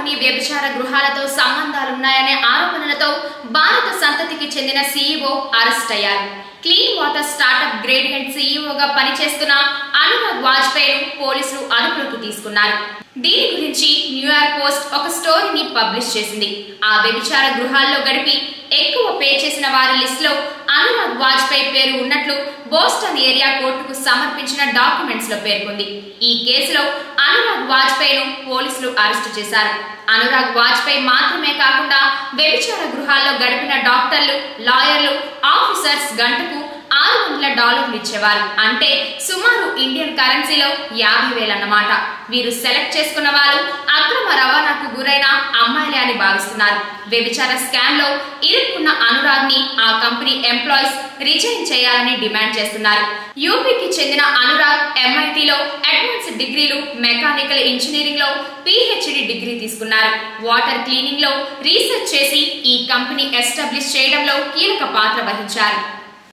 కొన్ని వ్యభిచార గృహాలతో సంబంధాలున్నాయనే ఆరోపణలతో భారత సంతతికి చెందిన సీఈఓ అరెస్ట్ అయ్యారు. Clean water startup grade head సీఈఓగా పనిచేస్తున్న అనురాగ్ వాజ్పేయిను పోలీసులు అదుపులోకి తీసుకున్నారు. దీని గురించి న్యూయార్క్ పోస్ట్ ఒక స్టోరీని పబ్లిష్ చేసింది. ఆ వ్యభిచార గృహాల్లో గడిపి ఎక్కువ పే చేసిన వారి లిస్టులో అనురాగ్ వాజ్పేయి పేరు ఉన్నట్లు బోస్టన్ ఏరియా కోర్టుకు సమర్పించిన డాక్యుమెంట్స్ లో పేర్కొంది. ఈ కేసులో అనురాగ్ వాజ్పేయిను పోలీసులు అరెస్టు చేశారు. అనురాగ్ వాజ్పేయి మాత్రమే కాకుండా వ్యభిచార గృహాల్లో గడిపిన డాక్టర్లు, లాయర్లు, ఆఫీసర్స్ గంటకు $600 ఇచ్చేవారు. అంటే సుమారు ఇండియన్ కరెన్సీలో 50,000 అన్నమాట. వీరు సెలెక్ట్ చేసుకున్న వారు అక్రమ రవాణాకు గురైన అమ్మాయిలే అని భావిస్తున్నారు. వ్యభిచార స్కామ్ లో ఇరుక్కున్న అనురాగ్ ని ఆ కంపెనీ ఎంప్లాయీస్ రిజైన్ చేయాలని డిమాండ్ చేస్తున్నారు. యూపీకి చెందిన అనురాగ్ MITలో అడ్వాన్స్డ్ డిగ్రీలు, మెకానికల్ ఇంజనీరింగ్ లో PhD డిగ్రీ తీసుకున్నారు. వాటర్ క్లీనింగ్ లో రీసెర్చ్ చేసి ఈ కంపెనీ ఎస్టాబ్లిష్ చేయడంలో కీలక పాత్ర వహించారు.